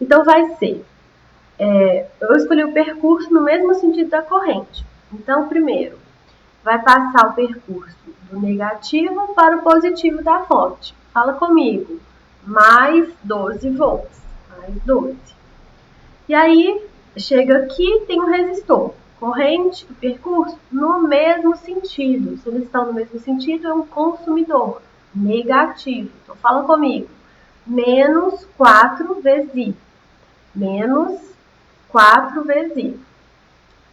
Então, vai ser, eu escolhi o percurso no mesmo sentido da corrente. Então, primeiro, vai passar o percurso do negativo para o positivo da fonte. Fala comigo. Mais 12 volts. Mais 12. E aí, chega aqui, tem um resistor. Corrente e percurso no mesmo sentido. Se eles estão no mesmo sentido, é um consumidor negativo. Então, fala comigo. Menos 4 vezes I. Menos 4 vezes I.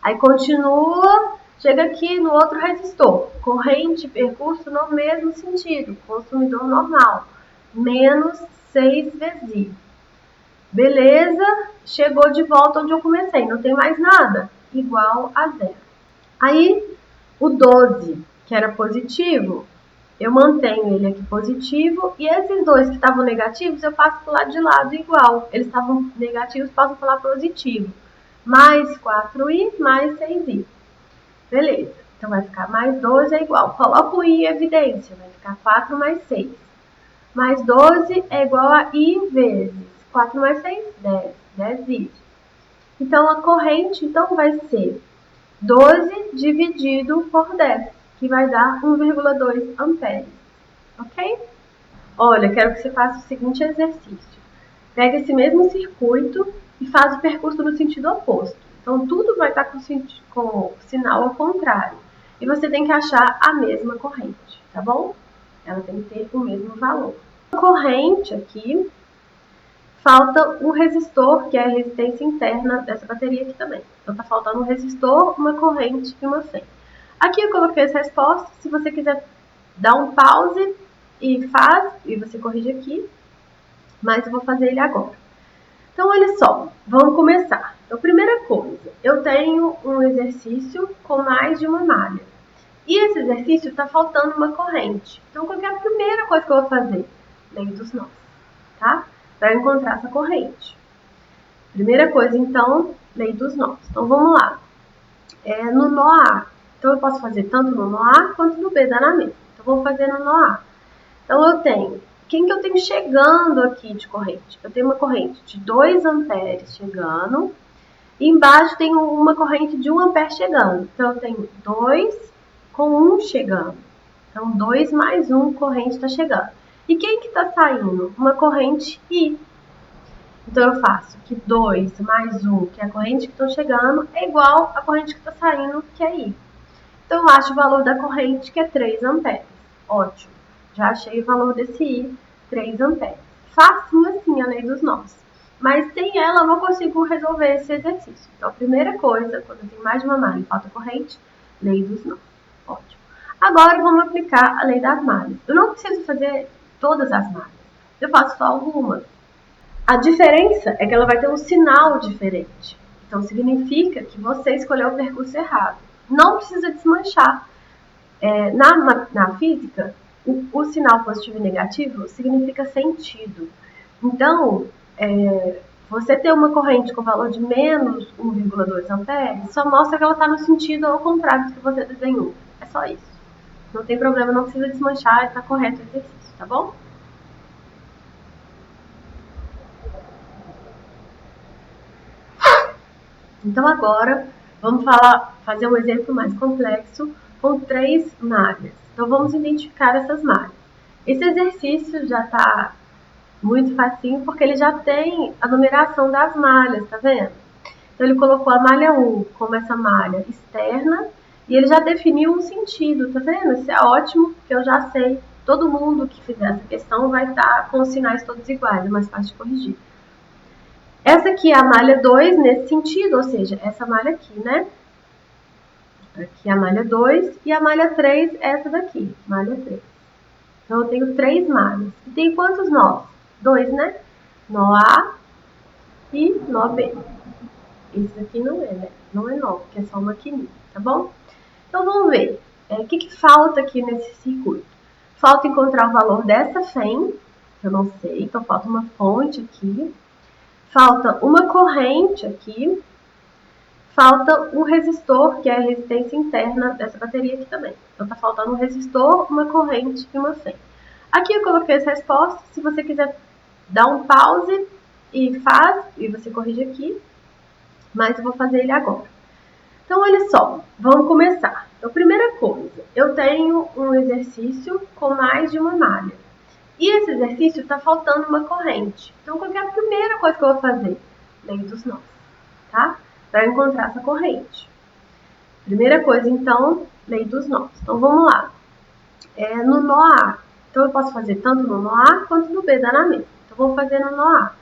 Aí continua, chega aqui no outro resistor. Corrente e percurso no mesmo sentido. Consumidor normal. Menos 6 vezes I. Beleza, chegou de volta onde eu comecei. Não tem mais nada. Igual a zero. Aí, o 12, que era positivo, eu mantenho ele aqui positivo. E esses dois que estavam negativos, eu passo para o lado de lado igual. Eles estavam negativos, passo para o lado positivo. Mais 4i, mais 6i. Beleza. Então, vai ficar mais 12 é igual. Coloca o i em evidência. Vai ficar 4 mais 6. Mais 12 é igual a i vezes 4 mais 6, 10. 10i. Então, a corrente vai ser 12 dividido por 10, que vai dar 1,2 amperes. Ok? Olha, quero que você faça o seguinte exercício. Pega esse mesmo circuito e faz o percurso no sentido oposto. Então, tudo vai estar com o sinal ao contrário. E você tem que achar a mesma corrente, tá bom? Ela tem que ter o mesmo valor. A corrente aqui, falta um resistor, que é a resistência interna dessa bateria aqui também. Então, tá faltando um resistor, uma corrente e uma fé. Aqui eu coloquei as respostas. Se você quiser dar um pause e faz, e você corrige aqui, mas eu vou fazer ele agora. Então, olha só, vamos começar. Então, primeira coisa, eu tenho um exercício com mais de uma malha. E esse exercício está faltando uma corrente. Então, qual é a primeira coisa que eu vou fazer? Lei dos nós, tá? Para encontrar essa corrente. Primeira coisa, então, lei dos nós. Então, vamos lá. No nó A. Então, eu posso fazer tanto no nó A quanto no B, dá na mesma. Então, vou fazer no nó A. Então, eu tenho... Quem que eu tenho chegando aqui de corrente? Eu tenho uma corrente de 2 amperes chegando. E embaixo tem uma corrente de 1 ampere chegando. Então, eu tenho 2 com 1 chegando. Então, 2 mais 1 corrente está chegando. E quem que está saindo? Uma corrente I. Então, eu faço que 2 mais 1, que é a corrente que está chegando, é igual à corrente que está saindo, que é I. Então, eu acho o valor da corrente, que é 3 amperes. Ótimo. Já achei o valor desse I, 3 amperes. Facinho assim a lei dos nós. Mas sem ela eu não consigo resolver esse exercício. Então, a primeira coisa, quando eu tenho mais de uma malha e falta corrente, lei dos nós. Ótimo. Agora, vamos aplicar a lei das malhas. Eu não preciso fazer todas as malhas. Eu faço só algumas. A diferença é que ela vai ter um sinal diferente. Então, significa que você escolheu o percurso errado. Não precisa desmanchar. Na física, o sinal positivo e negativo significa sentido. Então, você ter uma corrente com valor de menos 1,2 amperes só mostra que ela está no sentido ao contrário do que você desenhou. É só isso. Não tem problema, não precisa desmanchar, está correto o exercício, tá bom? Então, agora, vamos fazer um exemplo mais complexo com 3 malhas. Então, vamos identificar essas malhas. Esse exercício já está muito facinho, porque ele já tem a numeração das malhas, tá vendo? Então, ele colocou a malha 1 como essa malha externa, e ele já definiu um sentido, tá vendo? Isso é ótimo, porque eu já sei. Todo mundo que fizer essa questão vai estar com os sinais todos iguais, é mais fácil de corrigir. Essa aqui é a malha 2 nesse sentido, ou seja, essa malha aqui, né? Aqui é a malha 2 e a malha 3 é essa daqui, malha 3. Então, eu tenho 3 malhas. E tem quantos nós? 2, né? Nó A e nó B. Esse aqui não é, né? Não é nó, porque é só uma maquininha, tá bom? Então, vamos ver. O que falta aqui nesse circuito? Falta encontrar o valor dessa FEM, que eu não sei. Então, falta uma fonte aqui. Falta uma corrente aqui. Falta um resistor, que é a resistência interna dessa bateria aqui também. Então, tá faltando um resistor, uma corrente e uma FEM. Aqui eu coloquei as respostas. Se você quiser dar um pause e você corrige aqui, mas eu vou fazer ele agora. Então, olha só, vamos começar. Então, primeira coisa, eu tenho um exercício com mais de uma malha. E esse exercício está faltando uma corrente. Então, qual é a primeira coisa que eu vou fazer? Lei dos nós, tá? Para encontrar essa corrente. Primeira coisa, então, lei dos nós. Então, vamos lá. No nó A. Então, eu posso fazer tanto no nó A quanto no B, dá na mesma. Então, vou fazer no nó A.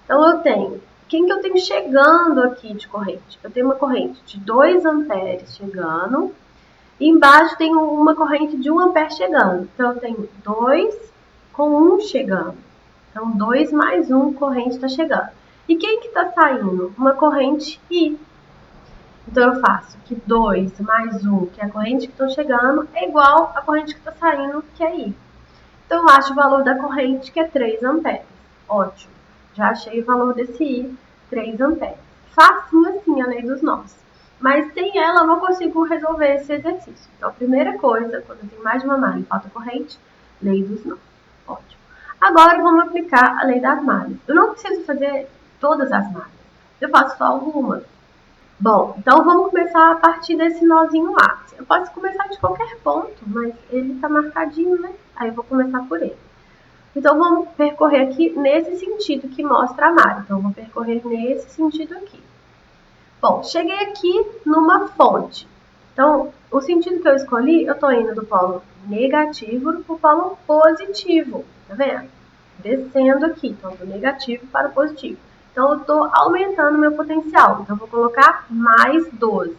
Então, eu tenho... Quem que eu tenho chegando aqui de corrente? Eu tenho uma corrente de 2 amperes chegando. E embaixo tem uma corrente de 1 ampere chegando. Então, eu tenho 2 com 1 chegando. Então, 2 mais 1 corrente está chegando. E quem que está saindo? Uma corrente I. Então, eu faço que 2 mais 1, que é a corrente que está chegando, é igual à corrente que está saindo, que é I. Então, eu acho o valor da corrente, que é 3 amperes. Ótimo. Já achei o valor desse I, 3 amperes. Facinho assim a lei dos nós. Mas sem ela eu não consigo resolver esse exercício. Então, a primeira coisa, quando eu tenho mais de uma malha e falta corrente, lei dos nós. Ótimo. Agora vamos aplicar a lei das malhas. Eu não preciso fazer todas as malhas. Eu faço só algumas. Bom, então vamos começar a partir desse nozinho A. Eu posso começar de qualquer ponto, mas ele está marcadinho, né? Aí eu vou começar por ele. Então, vamos percorrer aqui nesse sentido que mostra a malha. Então, eu vou percorrer nesse sentido aqui. Bom, cheguei aqui numa fonte. Então, o sentido que eu escolhi, eu estou indo do polo negativo para o polo positivo. Tá vendo? Descendo aqui, então, do negativo para o positivo. Então, eu estou aumentando meu potencial. Então, eu vou colocar mais 12.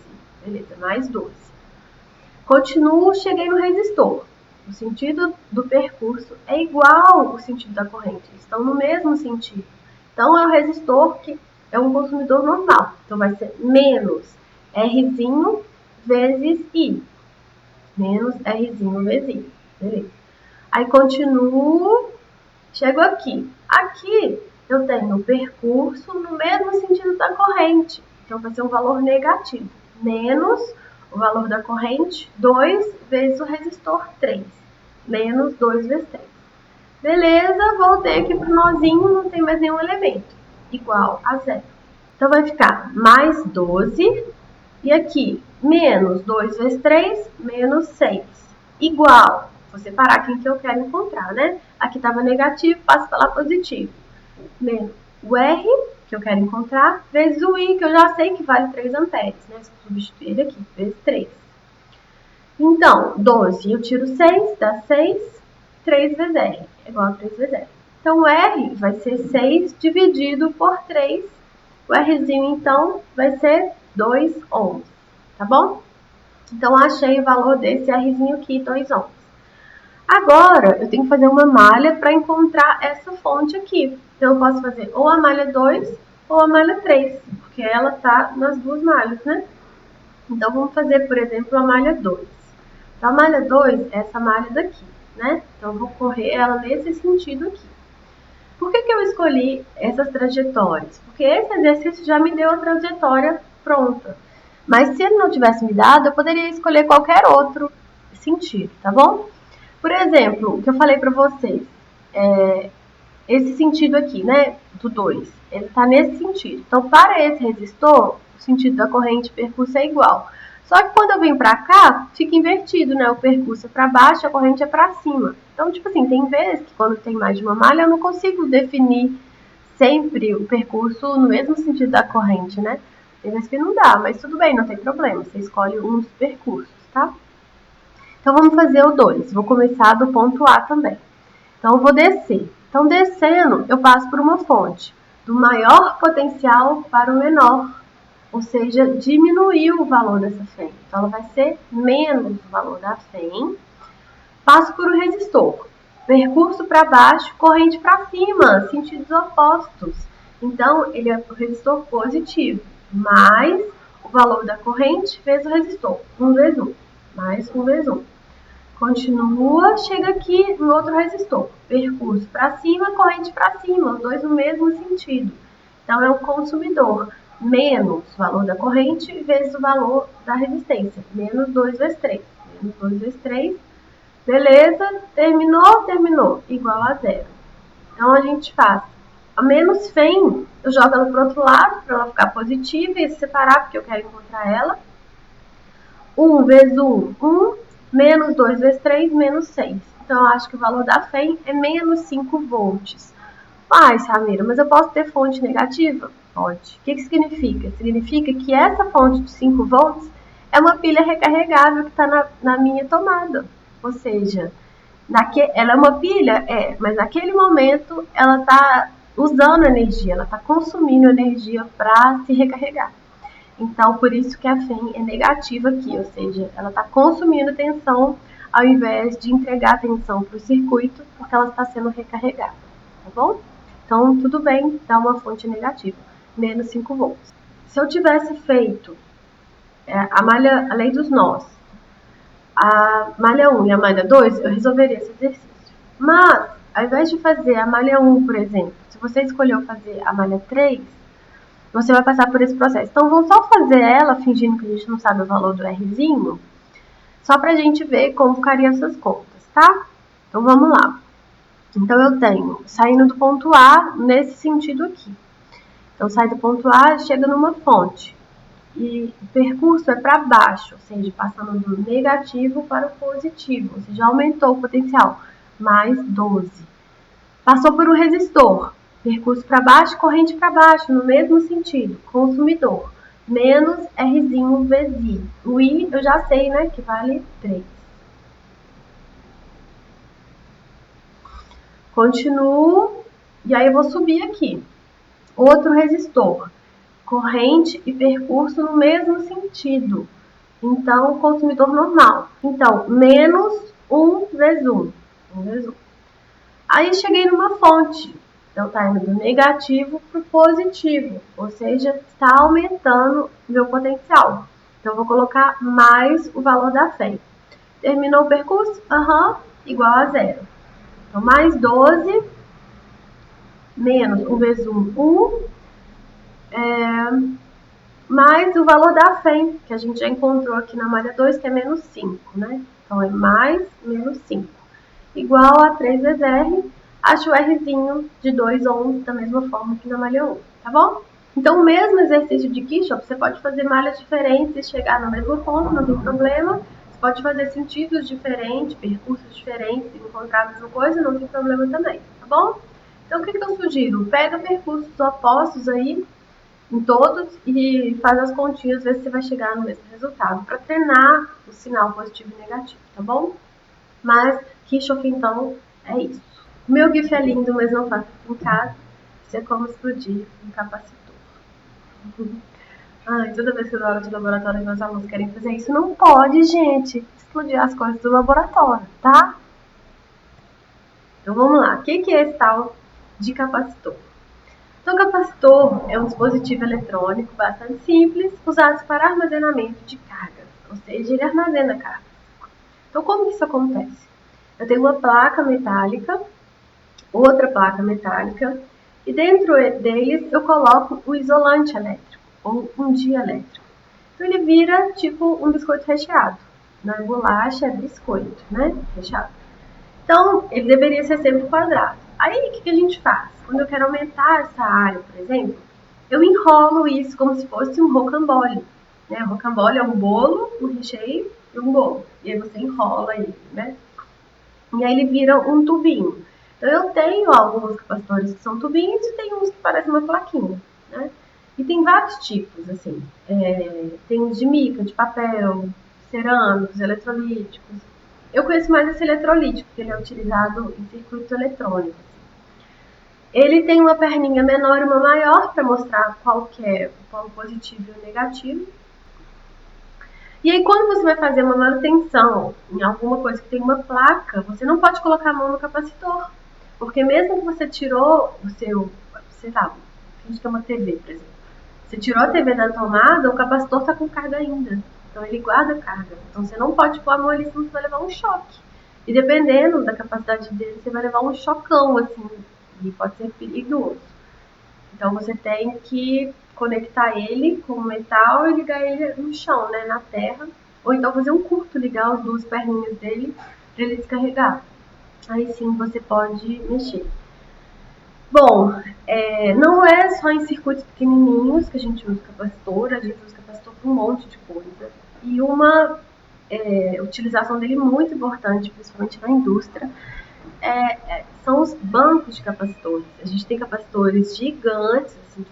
Beleza, mais 12. Continuo, cheguei no resistor. O sentido do percurso é igual ao sentido da corrente. Estão no mesmo sentido. Então, é o resistor que é um consumidor normal. Então, vai ser menos Rzinho vezes I. Menos Rzinho vezes I. Beleza. Aí, continuo. Chego aqui. Aqui, eu tenho o percurso no mesmo sentido da corrente. Então, vai ser um valor negativo. Menos o valor da corrente, 2 vezes o resistor, 3. Menos 2 vezes 3. Beleza, voltei aqui para o nozinho, não tem mais nenhum elemento. Igual a 0. Então, vai ficar mais 12. E aqui, menos 2 vezes 3, menos 6. Igual. Vou separar quem que eu quero encontrar, né? Aqui estava negativo, passo para lá positivo. Menos o R, que eu quero encontrar, vezes o I, que eu já sei que vale 3 amperes, né? Se eu substituir ele aqui, vezes 3. Então, 12, eu tiro 6, dá 6, 3 vezes R, é igual a 3 vezes R. Então, o R vai ser 6 dividido por 3. O Rzinho, então, vai ser 2 ohms, tá bom? Então, achei o valor desse Rzinho aqui, 2 ohms. Agora, eu tenho que fazer uma malha para encontrar essa fonte aqui. Então, eu posso fazer ou a malha 2 ou a malha 3, porque ela está nas duas malhas, né? Então, vamos fazer, por exemplo, a malha 2. Então, a malha 2 é essa malha daqui, né? Então, eu vou correr ela nesse sentido aqui. Por que eu escolhi essas trajetórias? Porque esse exercício já me deu a trajetória pronta. Mas se ele não tivesse me dado, eu poderia escolher qualquer outro sentido, tá bom? Por exemplo, o que eu falei para vocês, esse sentido aqui, né, do 2, ele está nesse sentido. Então, para esse resistor, o sentido da corrente percurso é igual. Só que quando eu venho para cá, fica invertido, né? O percurso é para baixo, a corrente é para cima. Então, tipo assim, tem vezes que quando tem mais de uma malha, eu não consigo definir sempre o percurso no mesmo sentido da corrente, né? Tem vezes que não dá, mas tudo bem, não tem problema. Você escolhe um dos percursos, tá? Então, vamos fazer o 2. Vou começar do ponto A também. Então, eu vou descer. Então, descendo, eu passo por uma fonte do maior potencial para o menor. Ou seja, diminuiu o valor dessa FEM. Então, ela vai ser menos o valor da FEM. Passo por um resistor. Percurso para baixo, corrente para cima, sentidos opostos. Então, ele é o resistor positivo. Mais o valor da corrente vezes o resistor. 1 vezes 1. Mais 1 vezes 1. Continua, chega aqui no outro resistor. Percurso para cima, corrente para cima. Os dois no mesmo sentido. Então, é o consumidor. Menos o valor da corrente vezes o valor da resistência. Menos 2 vezes 3. Menos 2 vezes 3. Beleza? Terminou? Terminou. Igual a 0. Então, a gente faz A menos FEM, eu jogo ela pro outro lado para ela ficar positiva e se separar, porque eu quero encontrar ela. 1 vezes 1, 1. Menos 2 vezes 3, menos 6. Então, eu acho que o valor da FEM é menos 5 volts. Ai, Samira, mas eu posso ter fonte negativa? Pode. O que significa? Significa que essa fonte de 5 volts é uma pilha recarregável que está na minha tomada. Ou seja, ela é uma pilha? É, mas naquele momento ela está usando energia, ela está consumindo energia para se recarregar. Então, por isso que a FEM é negativa aqui, ou seja, ela está consumindo tensão ao invés de entregar tensão para o circuito, porque ela está sendo recarregada, tá bom? Então, tudo bem, dá uma fonte negativa, menos 5 volts. Se eu tivesse feito a lei dos nós, a malha 1 e a malha 2, eu resolveria esse exercício. Mas, ao invés de fazer a malha 1, por exemplo, se você escolheu fazer a malha 3, você vai passar por esse processo. Então, vamos só fazer ela, fingindo que a gente não sabe o valor do Rzinho, só pra gente ver como ficariam essas contas, tá? Então, vamos lá. Então, eu tenho, saindo do ponto A, nesse sentido aqui. Então, sai do ponto A, chega numa fonte. E o percurso é para baixo, ou seja, passando do negativo para o positivo. Ou seja, aumentou o potencial, mais 12. Passou por um resistor. Percurso para baixo, corrente para baixo, no mesmo sentido. Consumidor. Menos Rzinho vezes I. O I eu já sei, né, que vale 3. Continuo. E aí eu vou subir aqui. Outro resistor. Corrente e percurso no mesmo sentido. Então, consumidor normal. Então, menos 1 vezes 1. 1 vezes 1. Aí cheguei numa fonte. Então, está indo do negativo para o positivo. Ou seja, está aumentando meu potencial. Então, eu vou colocar mais o valor da FEM. Terminou o percurso? Igual a 0. Então, mais 12 menos 1 vezes 1, 1. Mais o valor da FEM, que a gente já encontrou aqui na malha 2, que é menos 5, né? Então, é mais menos 5. Igual a 3 vezes R, acho o Rzinho de 2 ohms da mesma forma que na malha 1, tá bom? Então, o mesmo exercício de Kirchhoff, você pode fazer malhas diferentes e chegar no mesmo ponto, não tem problema. Você pode fazer sentidos diferentes, percursos diferentes e encontrar a mesma coisa, não tem problema também, tá bom? Então, o que eu sugiro? Pega percursos opostos aí, em todos, e faz as continhas, ver se você vai chegar no mesmo resultado, para treinar o sinal positivo e negativo, tá bom? Mas, Kirchhoff, então, é isso. Meu GIF é lindo, mas não faço aqui em casa. Isso é como explodir um capacitor. Ai, toda vez que eu dou aula de laboratório, meus alunos querem fazer isso. Não pode, gente, explodir as coisas do laboratório, tá? Então, vamos lá. O que é esse tal de capacitor? Então, o capacitor é um dispositivo eletrônico bastante simples, usado para armazenamento de cargas, ou seja, ele armazena cargas. Então, como que isso acontece? Eu tenho uma placa metálica, outra placa metálica, e dentro deles eu coloco o isolante elétrico, ou um dielétrico. Então, ele vira tipo um biscoito recheado. Não é bolacha, é biscoito, né? Recheado. Então, ele deveria ser sempre quadrado. Aí, o que a gente faz? Quando eu quero aumentar essa área, por exemplo, eu enrolo isso como se fosse um rocambole. Né? O rocambole é um bolo, um recheio e um bolo. E aí você enrola ele, né? E aí ele vira um tubinho. Então, eu tenho alguns capacitores que são tubinhos e tem uns que parecem uma plaquinha, né? E tem vários tipos, assim. Tem os de mica, de papel, cerâmicos, eletrolíticos. Eu conheço mais esse eletrolítico, porque ele é utilizado em circuito eletrônico. Ele tem uma perninha menor e uma maior para mostrar qual que é o polo positivo e o negativo. E aí, quando você vai fazer uma manutenção em alguma coisa que tem uma placa, você não pode colocar a mão no capacitor. Porque mesmo que você tirou o seu, sei lá, a gente tem uma TV, por exemplo. Você tirou a TV da tomada, o capacitor está com carga ainda. Então, ele guarda carga. Então, você não pode pôr a mão ali, senão você vai levar um choque. E dependendo da capacidade dele, você vai levar um chocão, assim, e pode ser perigoso. Então, você tem que conectar ele com o metal e ligar ele no chão, né, na terra. Ou então fazer um curto, ligar as duas perninhas dele para ele descarregar. Aí sim, você pode mexer. Bom, não é só em circuitos pequenininhos que a gente usa capacitor, a gente usa capacitor para um monte de coisa. E uma utilização dele muito importante, principalmente na indústria, são os bancos de capacitores. A gente tem capacitores gigantes, assim,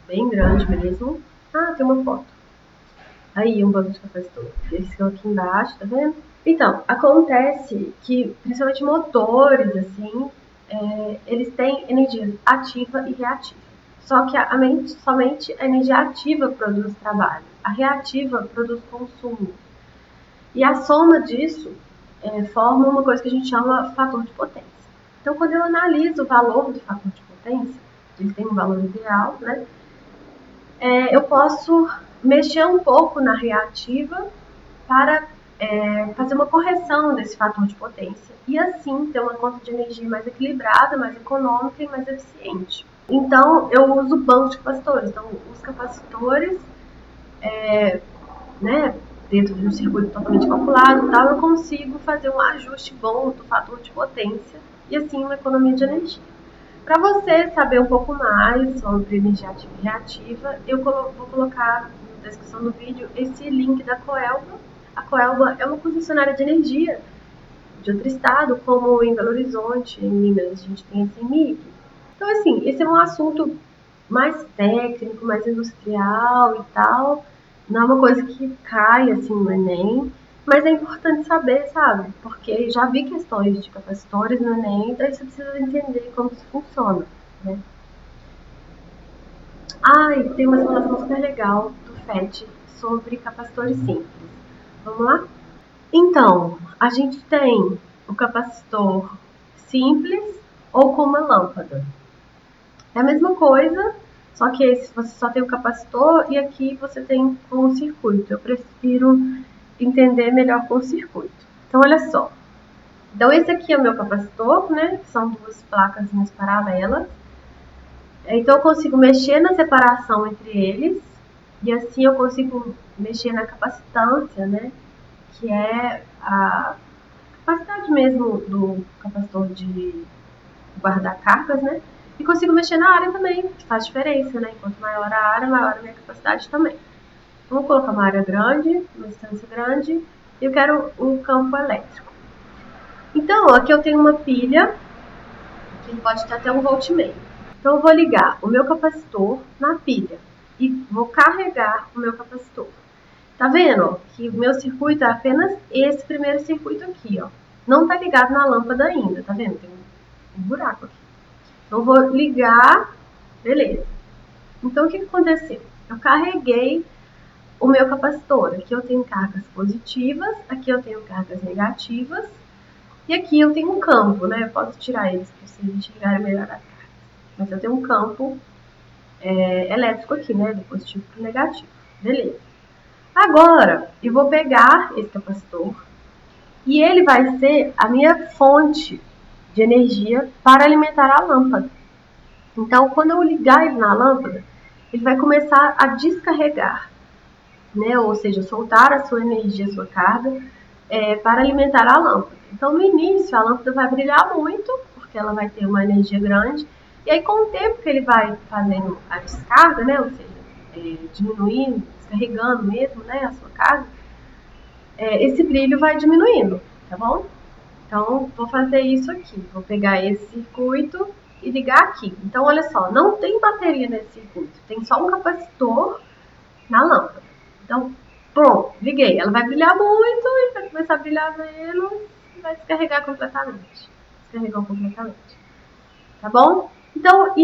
bem grande mesmo. Ah, tem uma foto. Aí, um banco de capacitor. Eles ficam aqui embaixo, tá vendo? Então, acontece que, principalmente motores, assim, eles têm energia ativa e reativa. Só que somente a energia ativa produz trabalho. A reativa produz consumo. E a soma disso forma uma coisa que a gente chama fator de potência. Então, quando eu analiso o valor do fator de potência, ele tem um valor ideal, né? Eu posso mexer um pouco na reativa para fazer uma correção desse fator de potência e assim ter uma conta de energia mais equilibrada, mais econômica e mais eficiente. Então, eu uso bancos de capacitores. Então, os capacitores, né, dentro de um circuito totalmente calculado, tal, eu consigo fazer um ajuste bom do fator de potência e assim uma economia de energia. Para você saber um pouco mais sobre energia ativa e reativa, eu vou colocar na descrição do vídeo esse link da Coelba. A Coelba é uma concessionária de energia de outro estado, como em Belo Horizonte, em Minas, a gente tem a CEMIG. Então, assim, esse é um assunto mais técnico, mais industrial e tal. Não é uma coisa que cai assim no Enem, mas é importante saber, sabe? Porque já vi questões de capacitores no Enem, então você precisa entender como isso funciona, né? Ah, e tem uma simulação super legal do FET sobre capacitores simples. Vamos lá? Então, a gente tem o capacitor simples ou com uma lâmpada. É a mesma coisa, só que esse você só tem o capacitor e aqui você tem com o circuito. Eu prefiro entender melhor com o circuito. Então, olha só. Então, esse aqui é o meu capacitor, né? São duas placas paralelas. Então, eu consigo mexer na separação entre eles e assim eu consigo mexer na capacitância, né? Que é a capacidade mesmo do capacitor de guardar cargas, né? E consigo mexer na área também, que faz diferença, né? Quanto maior a área, maior a minha capacidade também. Vou colocar uma área grande, uma distância grande, e eu quero um campo elétrico. Então, aqui eu tenho uma pilha, que pode ter até um voltmeio. Então, eu vou ligar o meu capacitor na pilha e vou carregar o meu capacitor. Tá vendo que o meu circuito é apenas esse primeiro circuito aqui, ó. Não tá ligado na lâmpada ainda, tá vendo? Tem um buraco aqui. Então, eu vou ligar, beleza. Então, o que aconteceu? Eu carreguei o meu capacitor. Aqui eu tenho cargas positivas, aqui eu tenho cargas negativas, e aqui eu tenho um campo, né? Eu posso tirar eles para vocês enxergarem melhor a carga. Mas eu tenho um campo elétrico aqui, né? Do positivo para o negativo. Beleza. Agora, eu vou pegar esse capacitor e ele vai ser a minha fonte de energia para alimentar a lâmpada. Então, quando eu ligar ele na lâmpada, ele vai começar a descarregar, né? Ou seja, soltar a sua energia, a sua carga, para alimentar a lâmpada. Então, no início, a lâmpada vai brilhar muito, porque ela vai ter uma energia grande, e aí, com o tempo que ele vai fazendo a descarga, né? Ou seja, diminuindo, descarregando mesmo, né? A sua carga, esse brilho vai diminuindo, tá bom? Então, vou fazer isso aqui. Vou pegar esse circuito e ligar aqui. Então, olha só, não tem bateria nesse circuito. Tem só um capacitor na lâmpada. Então, pronto, liguei. Ela vai brilhar muito e vai começar a brilhar menos e vai descarregar completamente. Descarregou completamente. Tá bom? Então,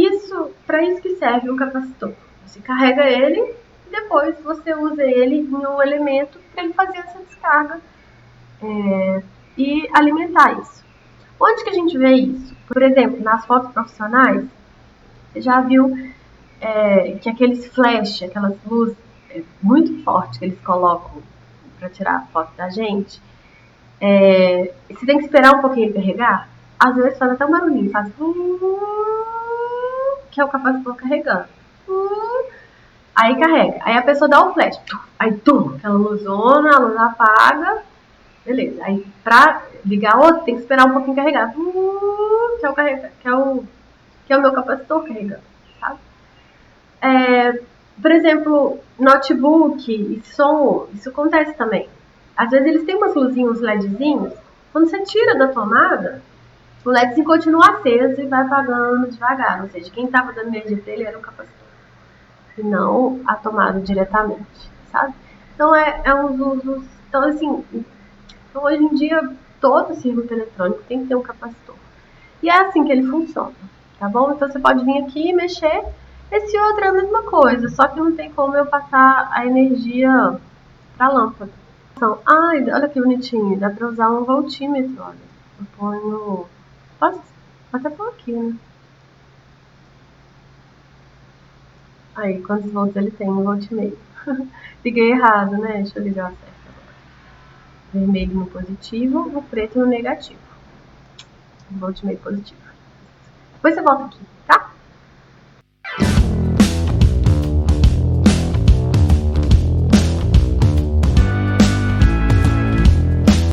para isso que serve um capacitor. Você carrega ele e depois você usa ele em um elemento para ele fazer essa descarga e alimentar isso. Onde que a gente vê isso? Por exemplo, nas fotos profissionais, você já viu que aqueles flash, aquelas luzes muito fortes que eles colocam para tirar a foto da gente, você tem que esperar um pouquinho carregar. Às vezes faz até um barulhinho, faz que é o capacitor carregando. Aí carrega, aí a pessoa dá o flash, aí aquela luzona, a luz apaga, beleza. Aí pra ligar outro tem que esperar um pouquinho carregar, que é o que é o meu capacitor carregando, sabe? Por exemplo, notebook e som, isso acontece também. Às vezes eles têm umas luzinhas, uns LEDzinhos, quando você tira da tomada, o LED continua aceso e vai apagando devagar. Ou seja, quem estava dando energia para ele era o capacitor, e não a tomada diretamente, sabe? Então, é uns usos... Então, assim, hoje em dia, todo circuito eletrônico tem que ter um capacitor. E é assim que ele funciona, tá bom? Então, você pode vir aqui e mexer. Esse outro é a mesma coisa, só que não tem como eu passar a energia para a lâmpada. Então, ai, olha que bonitinho, dá para usar um voltímetro, olha. Eu ponho... Posso até pôr aqui, né? Aí, quantos volts ele tem? 1,5 volt. Liguei errado, né? Deixa eu ligar certo agora. Vermelho no positivo, o preto no negativo. 1,5 volt positivo. Depois você volta aqui, tá?